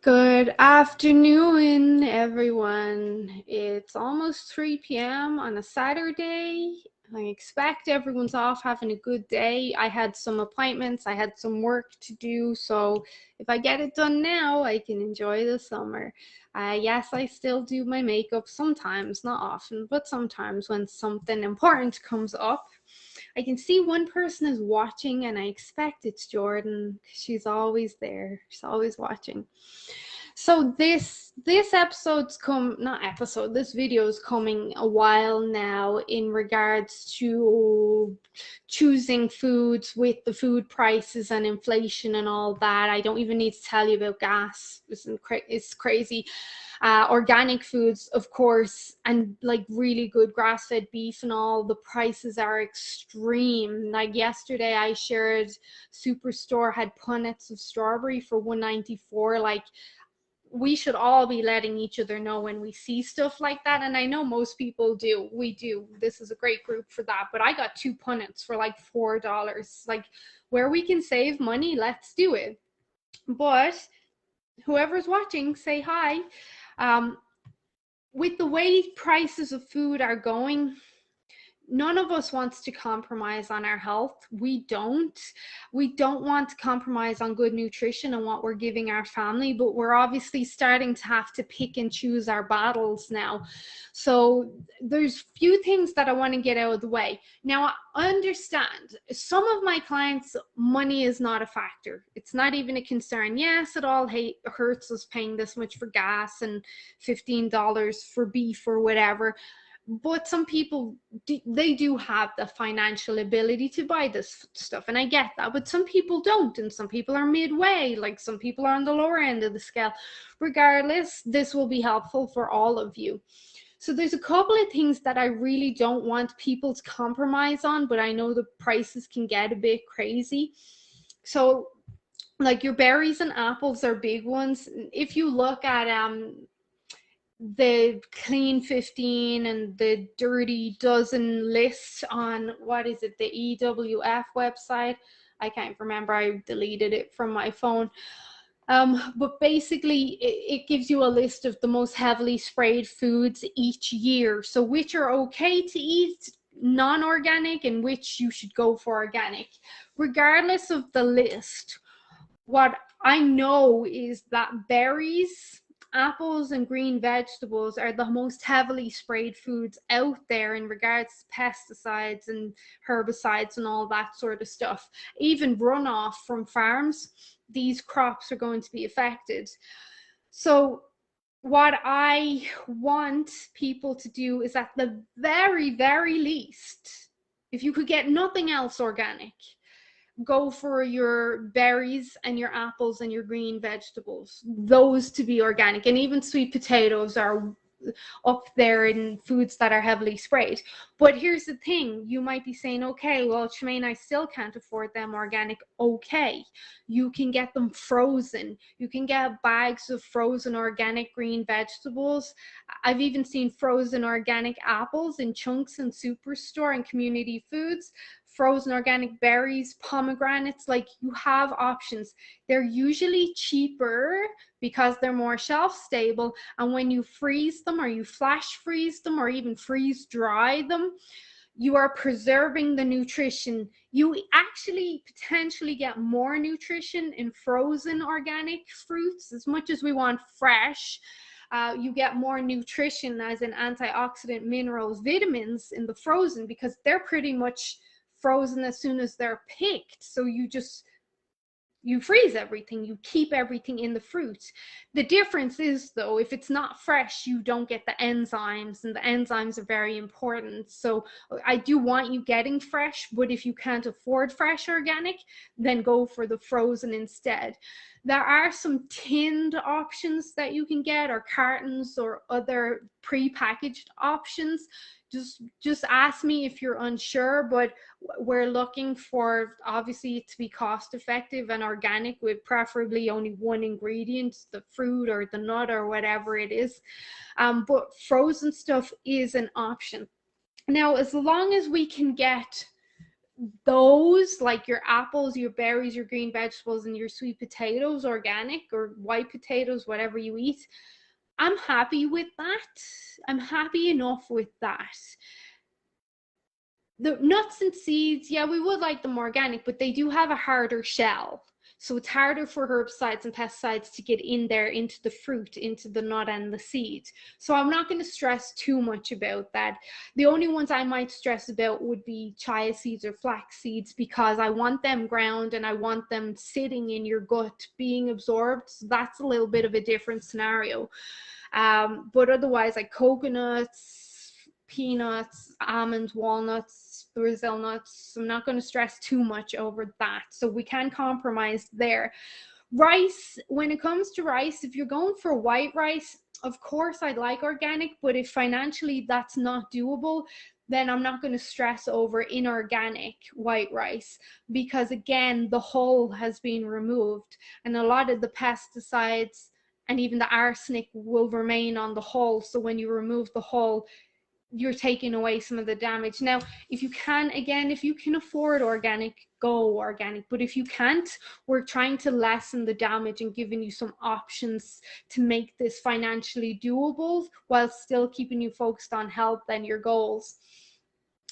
Good afternoon, everyone. It's almost 3 p.m. on a Saturday. I expect everyone's off having a good day. I had some appointments, I had some work to do, so if I get it done now, I can enjoy the summer. Yes, I still do my makeup sometimes, not often, but sometimes when something important comes up. I can see one person is watching, and I expect it's Jordan. She's always there. She's always watching. So this episode's come not episode, this video is coming a while now in regards to choosing foods with the food prices and inflation and all that. I don't even need to tell you about gas. It's crazy. Organic foods, of course, and like really good grass-fed beef and all, the prices are extreme. Like yesterday I shared Superstore had punnets of strawberry for 194. Like, we should all be letting each other know when we see stuff like that. And I know most people do. We do. This is a great group for that. But I got 2 punnets for like $4. Like, where we can save money, let's do it. But whoever's watching, say hi. Um, with the way prices of food are going, none of us wants to compromise on our health. We don't want to compromise on good nutrition and what we're giving our family, but we're obviously starting to have to pick and choose our battles now. So there's few things that I want to get out of the way. Now, I understand some of my clients, money is not a factor. It's not even a concern. Yes, it all hurts us paying this much for gas and $15 for beef or whatever. But some people, they do have the financial ability to buy this stuff, and I get that. But some people don't, and some people are midway, like some people are on the lower end of the scale. Regardless, this will be helpful for all of you. So there's a couple of things that I really don't want people to compromise on, but I know the prices can get a bit crazy. So like your berries and apples are big ones. If you look at the clean 15 and the dirty dozen list on, what is it, the EWF website? I can't remember, I deleted it from my phone. But basically it gives you a list of the most heavily sprayed foods each year, so which are okay to eat non-organic and which you should go for organic. Regardless of the list, what I know is that berries, apples, and green vegetables are the most heavily sprayed foods out there in regards to pesticides and herbicides and all that sort of stuff. Even runoff from farms, these crops are going to be affected. So what I want people to do is, at the very, very least, if you could get nothing else organic, go for your berries and your apples and your green vegetables, those to be organic. And even sweet potatoes are up there in foods that are heavily sprayed. But here's the thing, you might be saying, okay, well, Tremaine, I still can't afford them organic. Okay, you can get them frozen. You can get bags of frozen organic green vegetables. I've even seen frozen organic apples in chunks in Superstore and Community Foods, frozen organic berries, pomegranates. Like, you have options. They're usually cheaper because they're more shelf stable, and when you freeze them, or you flash freeze them, or even freeze dry them, you are preserving the nutrition. You actually potentially get more nutrition in frozen organic fruits. As much as we want fresh, you get more nutrition, as in antioxidant, minerals, vitamins, in the frozen, because they're pretty much frozen as soon as they're picked. So you freeze everything, you keep everything in the fruit. The difference is, though, if it's not fresh, you don't get the enzymes, and the enzymes are very important. So I do want you getting fresh, but if you can't afford fresh organic, then go for the frozen instead. There are some tinned options that you can get, or cartons, or other pre-packaged options. Just ask me if you're unsure, but we're looking for, obviously, it to be cost effective and organic, with preferably only one ingredient, the fruit or the nut or whatever it is. But frozen stuff is an option. Now, as long as we can get those, like your apples, your berries, your green vegetables, and your sweet potatoes, organic or white potatoes, whatever you eat, I'm happy with that. I'm happy enough with that. The nuts and seeds, yeah, we would like them organic, but they do have a harder shell. So it's harder for herbicides and pesticides to get in there into the fruit, into the nut and the seed. So I'm not going to stress too much about that. The only ones I might stress about would be chia seeds or flax seeds, because I want them ground and I want them sitting in your gut being absorbed. So that's a little bit of a different scenario. But otherwise, like coconuts, peanuts, almonds, walnuts, Brazil nuts, I'm not going to stress too much over that. So we can compromise there. Rice, when it comes to rice, if you're going for white rice, of course I'd like organic, but if financially that's not doable, then I'm not going to stress over inorganic white rice, because again, the hull has been removed and a lot of the pesticides and even the arsenic will remain on the hull. So when you remove the hull, you're taking away some of the damage. Now, if you can, again, if you can afford organic, go organic. But if you can't, we're trying to lessen the damage and giving you some options to make this financially doable while still keeping you focused on health and your goals.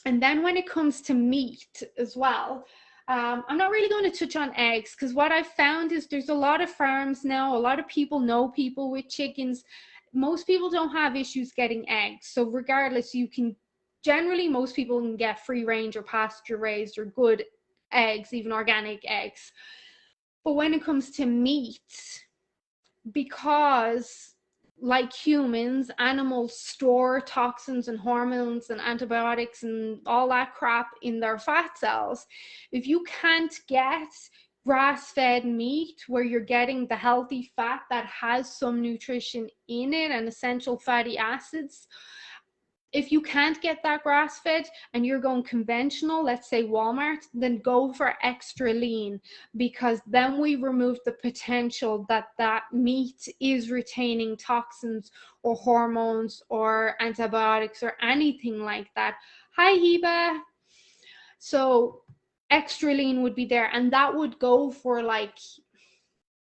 And then when it comes to meat as well, I'm not really going to touch on eggs, because what I've found is there's a lot of farms now, a lot of people know people with chickens. Most people don't have issues getting eggs. So regardless, you can generally, most people can get free range or pasture raised or good eggs, even organic eggs. But when it comes to meat, because like humans, animals store toxins and hormones and antibiotics and all that crap in their fat cells. If you can't get grass-fed meat where you're getting the healthy fat that has some nutrition in it and essential fatty acids, if you can't get that grass-fed and you're going conventional, let's say Walmart, then go for extra lean, because then we remove the potential that that meat is retaining toxins or hormones or antibiotics or anything like that. Hi, Heba. So extra lean would be there, and that would go for like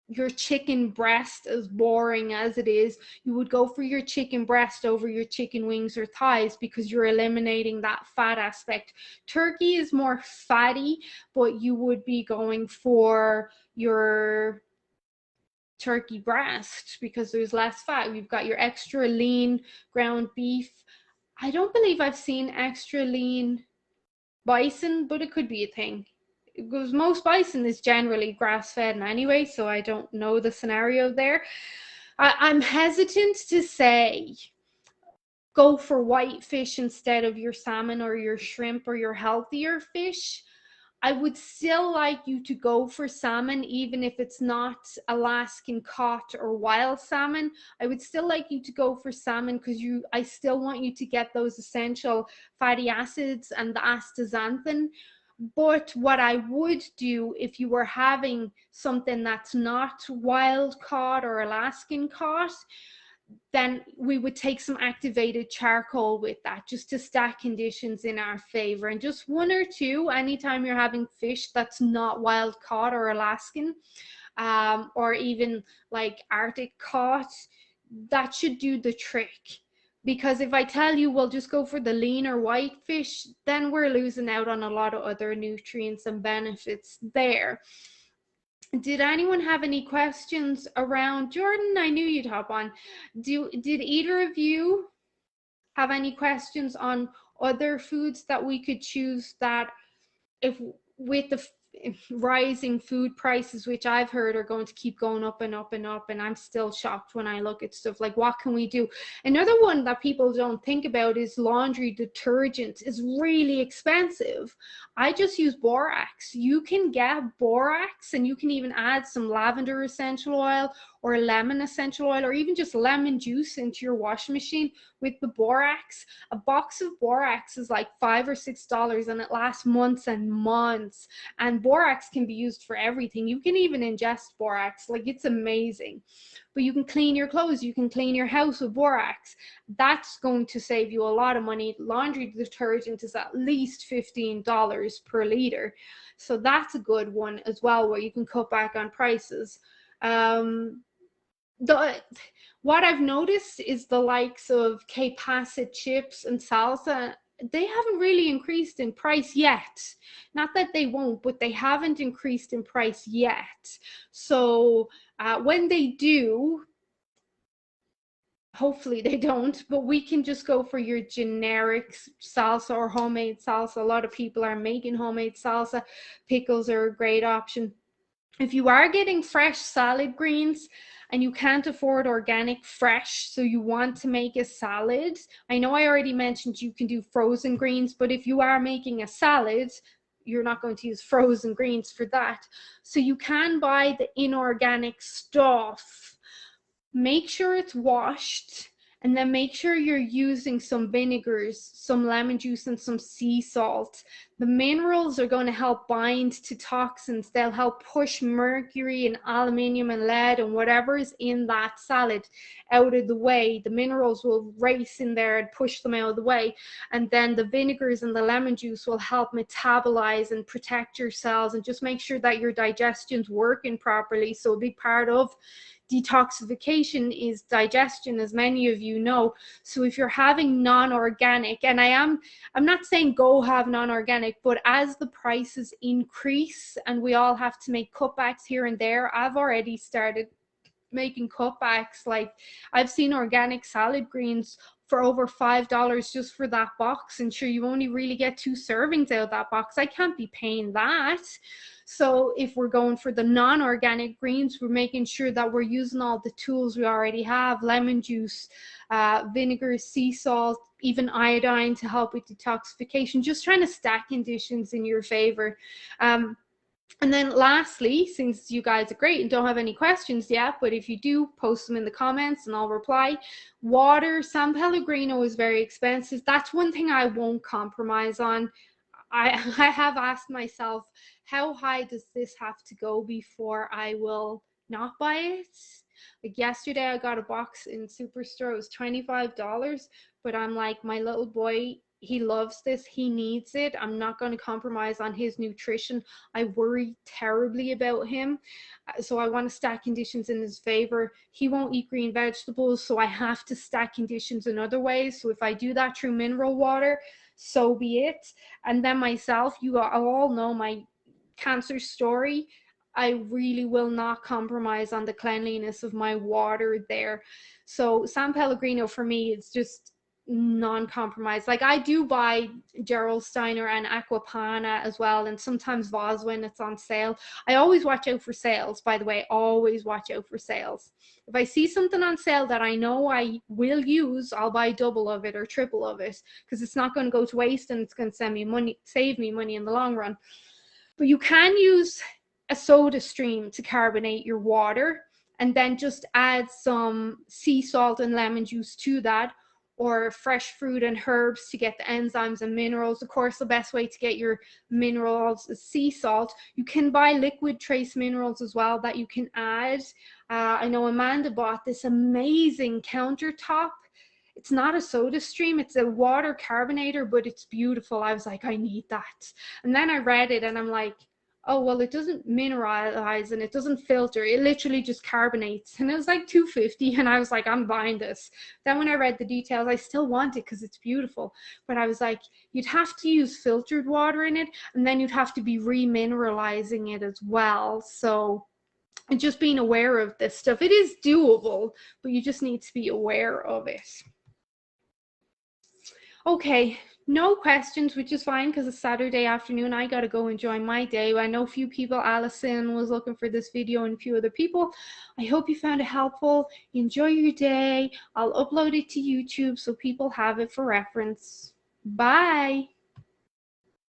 your chicken breast, as boring as it is. You would go for your chicken breast over your chicken wings or thighs, because you're eliminating that fat aspect. Turkey is more fatty, but you would be going for your turkey breast because there's less fat. You've got your extra lean ground beef. I don't believe I've seen extra lean bison, but it could be a thing, because most bison is generally grass-fed anyway, so I don't know the scenario there. I'm hesitant to say go for white fish instead of your salmon or your shrimp or your healthier fish. I would still like you to go for salmon, even if it's not Alaskan caught or wild salmon. I would still like you to go for salmon, because I still want you to get those essential fatty acids and the astaxanthin. But what I would do if you were having something that's not wild caught or Alaskan caught, then we would take some activated charcoal with that, just to stack conditions in our favor. And just one or two anytime you're having fish that's not wild caught or Alaskan, or even like Arctic caught, that should do the trick. Because if I tell you, well, just go for the leaner white fish, then we're losing out on a lot of other nutrients and benefits there. Did anyone have any questions around Jordan? I knew you'd hop on. Did either of you have any questions on other foods that we could choose, that if with the rising food prices, which I've heard are going to keep going up and up and up, and I'm still shocked when I look at stuff like, what can we do? Another one that people don't think about is laundry detergent is really expensive. I just use borax. You can get borax, and you can even add some lavender essential oil or lemon essential oil, or even just lemon juice into your washing machine with the borax. A box of borax is like $5 or $6 and it lasts months and months. And borax can be used for everything. You can even ingest borax, like it's amazing. But you can clean your clothes, you can clean your house with borax. That's going to save you a lot of money. Laundry detergent is at least $15 per liter. So that's a good one as well, where you can cut back on prices. What I've noticed is the likes of K-Pacid chips and salsa, they haven't really increased in price yet. Not that they won't, but they haven't increased in price yet. So when they do, hopefully they don't, but we can just go for your generic salsa or homemade salsa. A lot of people are making homemade salsa. Pickles are a great option. If you are getting fresh salad greens and you can't afford organic fresh, so you want to make a salad, I know I already mentioned you can do frozen greens, but if you are making a salad, you're not going to use frozen greens for that. So you can buy the inorganic stuff. Make sure it's washed, and then make sure you're using some vinegars, some lemon juice, and some sea salt. The minerals are going to help bind to toxins. They'll help push mercury and aluminium and lead and whatever is in that salad out of the way. The minerals will race in there and push them out of the way. And then the vinegars and the lemon juice will help metabolize and protect your cells and just make sure that your digestion's working properly. So a big part of detoxification is digestion, as many of you know. So if you're having non-organic, and I'm not saying go have non-organic, but as the prices increase and we all have to make cutbacks here and there, I've already started making cutbacks. Like I've seen organic salad greens for over $5 just for that box, and sure, you only really get 2 servings out of that box. I can't be paying that. So if we're going for the non-organic greens, we're making sure that we're using all the tools we already have: lemon juice, vinegar, sea salt, even iodine to help with detoxification. Just trying to stack conditions in your favor. And then lastly, since you guys are great and don't have any questions yet, but if you do, post them in the comments and I'll reply. Water, San Pellegrino is very expensive. That's one thing I won't compromise on. I have asked myself, how high does this have to go before I will not buy it? Like yesterday, I got a box in Superstore. It was $25, but I'm like, my little boy, he loves this, he needs it. I'm not going to compromise on his nutrition. I worry terribly about him, so I want to stack conditions in his favor. He won't eat green vegetables, so I have to stack conditions in other ways. So if I do that through mineral water, so be it. And then myself, you all know my cancer story. I really will not compromise on the cleanliness of my water there. So San Pellegrino for me, it's just non-compromise. Like I do buy Gerolsteiner and Aquapana as well, and sometimes Voss when it's on sale. I always watch out for sales, by the way, always watch out for sales. If I see something on sale that I know I will use, I'll buy double of it or triple of it, because it's not going to go to waste and it's going to save me money in the long run. But you can use a soda stream to carbonate your water and then just add some sea salt and lemon juice to that, or fresh fruit and herbs to get the enzymes and minerals. Of course, the best way to get your minerals is sea salt. You can buy liquid trace minerals as well that you can add. I know Amanda bought this amazing countertop. It's not a soda stream, it's a water carbonator, but it's beautiful. I was like, I need that. And then I read it and I'm like, oh, well, it doesn't mineralize and it doesn't filter. It literally just carbonates. And it was like $2.50. And I was like, I'm buying this. Then when I read the details, I still want it because it's beautiful. But I was like, you'd have to use filtered water in it. And then you'd have to be remineralizing it as well. So just being aware of this stuff. It is doable, but you just need to be aware of it. Okay, no questions, which is fine because it's Saturday afternoon. I got to go enjoy my day. I know a few people, Allison was looking for this video and a few other people. I hope you found it helpful. Enjoy your day. I'll upload it to YouTube so people have it for reference. Bye.